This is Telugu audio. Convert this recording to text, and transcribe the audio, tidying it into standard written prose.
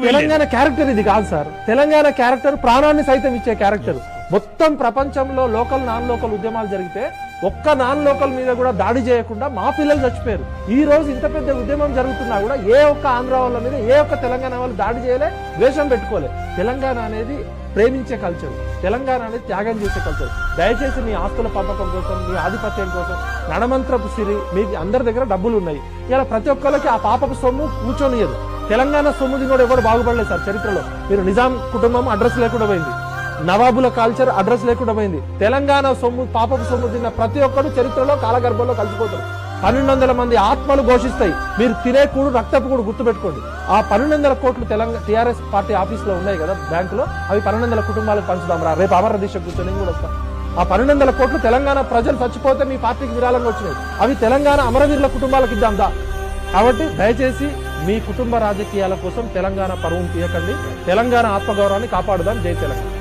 తెలంగాణ క్యారెక్టర్ ఇది కాదు సార్. తెలంగాణ క్యారెక్టర్ ప్రాణాన్ని సైతం ఇచ్చే క్యారెక్టర్. మొత్తం ప్రపంచంలో లోకల్ నాన్ లోకల్ ఉద్యమాలు జరిగితే ఒక్క నాన్ లోకల్ మీద కూడా దాడి చేయకుండా మా పిల్లలు చచ్చిపోయారు. ఈ రోజు ఇంత పెద్ద ఉద్యమం జరుగుతున్నా కూడా ఏ ఒక్క ఆంధ్ర వాళ్ళ మీద ఏ ఒక్క తెలంగాణ వాళ్ళు దాడి చేయలే, ద్వేషం పెట్టుకోలే. తెలంగాణ అనేది ప్రేమించే కల్చర్, తెలంగాణ అనేది త్యాగం చేసే కల్చర్. దయచేసి మీ ఆస్తుల పంపకం కోసం, మీ ఆధిపత్యం కోసం నడమంత్రపు సిరి, మీకు అందరి దగ్గర డబ్బులు ఉన్నాయి. ఇలా ప్రతి ఒక్కరికి ఆ పాపపు సొమ్ము కూర్చొనియదు. తెలంగాణ సొమ్ముది కూడా ఎవరు బాగుపడలేదు సార్ చరిత్రలో. మీరు నిజాం కుటుంబం అడ్రస్ లేకుండా పోయింది, నవాబుల కల్చర్ అడ్రస్ లేకుండా పోయింది. తెలంగాణ సొమ్ము పాపపు సొమ్ము తిన్న ప్రతి ఒక్కరు చరిత్రలో కాలగర్భంలో కలిసిపోతారు. 1200 మంది ఆత్మలు ఘోషిస్తాయి. మీరు తినే కూడు రక్తపు కూడు గుర్తుపెట్టుకోండి. ఆ 1200 కోట్లు తెలంగాణ టీఆర్ఎస్ పార్టీ ఆఫీస్ లో ఉన్నాయి కదా బ్యాంకులో, అవి 1200 కుటుంబాలకు పంచుదాం రా. రేపు అమర దీక్ష కూర్చొని కూడా వస్తాం. ఆ 1200 కోట్లు తెలంగాణ ప్రజలు చచ్చిపోతే మీ పార్టీకి విరాళంగా వచ్చినాయి. అవి తెలంగాణ అమరవీరుల కుటుంబాలకు ఇద్దాం దా. కాబట్టి దయచేసి మీ కుటుంబ రాజకీయాల కోసం తెలంగాణ పరువును తీయకండి. తెలంగాణ ఆత్మగౌరవాన్ని కాపాడుదాం. జై తెలంగాణ.